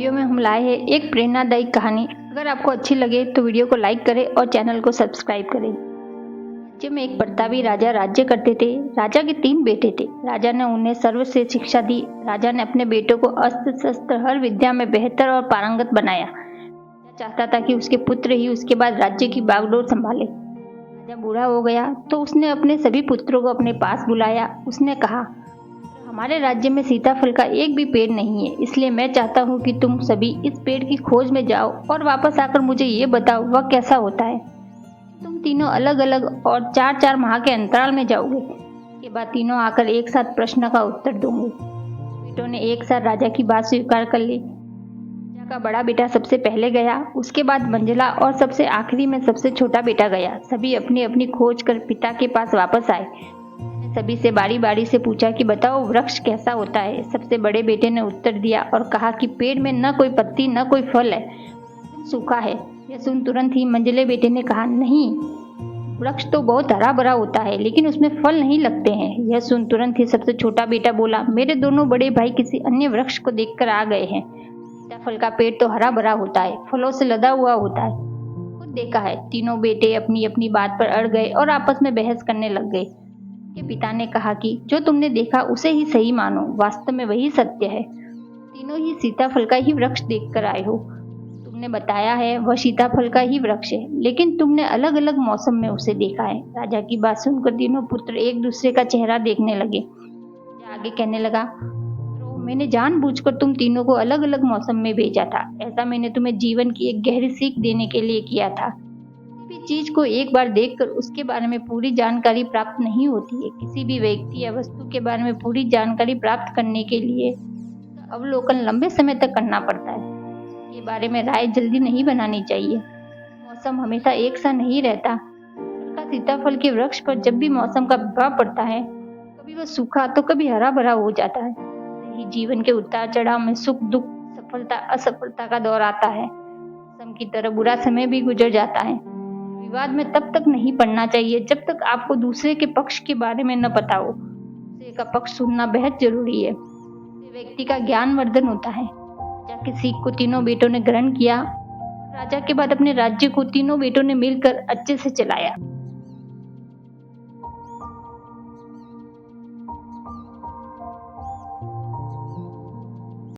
Video में हम लाए हैं एक प्रेरणादायी कहानी। अगर आपको अच्छी लगे तो वीडियो को लाइक करें और चैनल को सब्सक्राइब करें। राज्य में एक प्रतापी राजा राज्य करते थे। राजा के 3 बेटे थे। राजा ने उन्हें सर्वश्रेष्ठ शिक्षा दी। राजा ने अपने बेटों को अस्त्र शस्त्र हर विद्या में बेहतर और पारंगत बनाया। राजा चाहता था कि उसके पुत्र ही उसके बाद राज्य की बागडोर संभाले। राजा बूढ़ा हो गया तो उसने अपने सभी पुत्रों को अपने पास बुलाया। उसने कहा, हमारे राज्य में सीताफल का एक भी पेड़ नहीं है, इसलिए मैं चाहता हूँ कि तुम सभी इस पेड़ की खोज में जाओ और वापस आकर मुझे ये बताओ वह कैसा होता है। तुम तीनों अलग अलग और 4-4 माह के अंतराल में जाओगे। के बाद तीनों आकर एक साथ प्रश्न का उत्तर दोगे। बेटों ने एक साथ राजा की बात स्वीकार कर ली। राजा का बड़ा बेटा सबसे पहले गया, उसके बाद मंझला और सबसे आखिरी में सबसे छोटा बेटा गया। सभी अपनी अपनी खोज कर पिता के पास वापस आए। सभी से बारी बारी से पूछा कि बताओ वृक्ष कैसा होता है। सबसे बड़े बेटे ने उत्तर दिया और कहा कि पेड़ में न कोई पत्ती न कोई फल है, सूखा है। यह सुन तुरंत ही मंझले बेटे ने कहा, नहीं, वृक्ष तो बहुत हरा भरा होता है लेकिन उसमें फल नहीं लगते हैं। यह सुन तुरंत ही सबसे छोटा बेटा बोला, मेरे दोनों बड़े भाई किसी अन्य वृक्ष को देखकर आ गए हैं। सीताफल का पेड़ तो हरा भरा होता है, फलों से लदा हुआ होता है, खुद देखा है। तीनों बेटे अपनी अपनी बात पर अड़ गए और आपस में बहस करने लग गए। के पिता ने कहा कि जो तुमने देखा उसे ही सही मानो, वास्तव में वही सत्य है। तीनों ही सीताफल का ही वृक्ष देखकर आए हो। तुमने बताया है वह सीताफल का ही वृक्ष है, लेकिन तुमने अलग अलग मौसम में उसे देखा है। राजा की बात सुनकर तीनों पुत्र एक दूसरे का चेहरा देखने लगे। आगे कहने लगा, तो मैंने जानबूझकर तुम तीनों को अलग अलग मौसम में भेजा था। ऐसा मैंने तुम्हें जीवन की एक गहरी सीख देने के लिए किया था। चीज को एक बार देखकर उसके बारे में पूरी जानकारी प्राप्त नहीं होती है। किसी भी व्यक्ति या वस्तु के बारे में पूरी जानकारी प्राप्त करने के लिए अवलोकन लंबे समय तक करना पड़ता है। के बारे में राय जल्दी नहीं बनानी चाहिए। मौसम हमेशा एक सा नहीं रहता। सीताफल के वृक्ष पर जब भी मौसम का प्रभाव पड़ता है, कभी वह सूखा तो कभी हरा भरा हो जाता है। यही जीवन के उतार चढ़ाव में सुख दुख, सफलता असफलता का दौर आता है। मौसम की तरह बुरा समय भी गुजर जाता है। विवाद में तब तक नहीं पड़ना चाहिए जब तक आपको दूसरे के पक्ष के बारे में न पता हो। दूसरे का पक्ष सुनना बेहद जरूरी है। व्यक्ति का ज्ञानवर्धन होता है। राजा की सीख को तीनों बेटों ने ग्रहण किया। राजा के बाद अपने राज्य को तीनों बेटों ने मिलकर अच्छे से चलाया।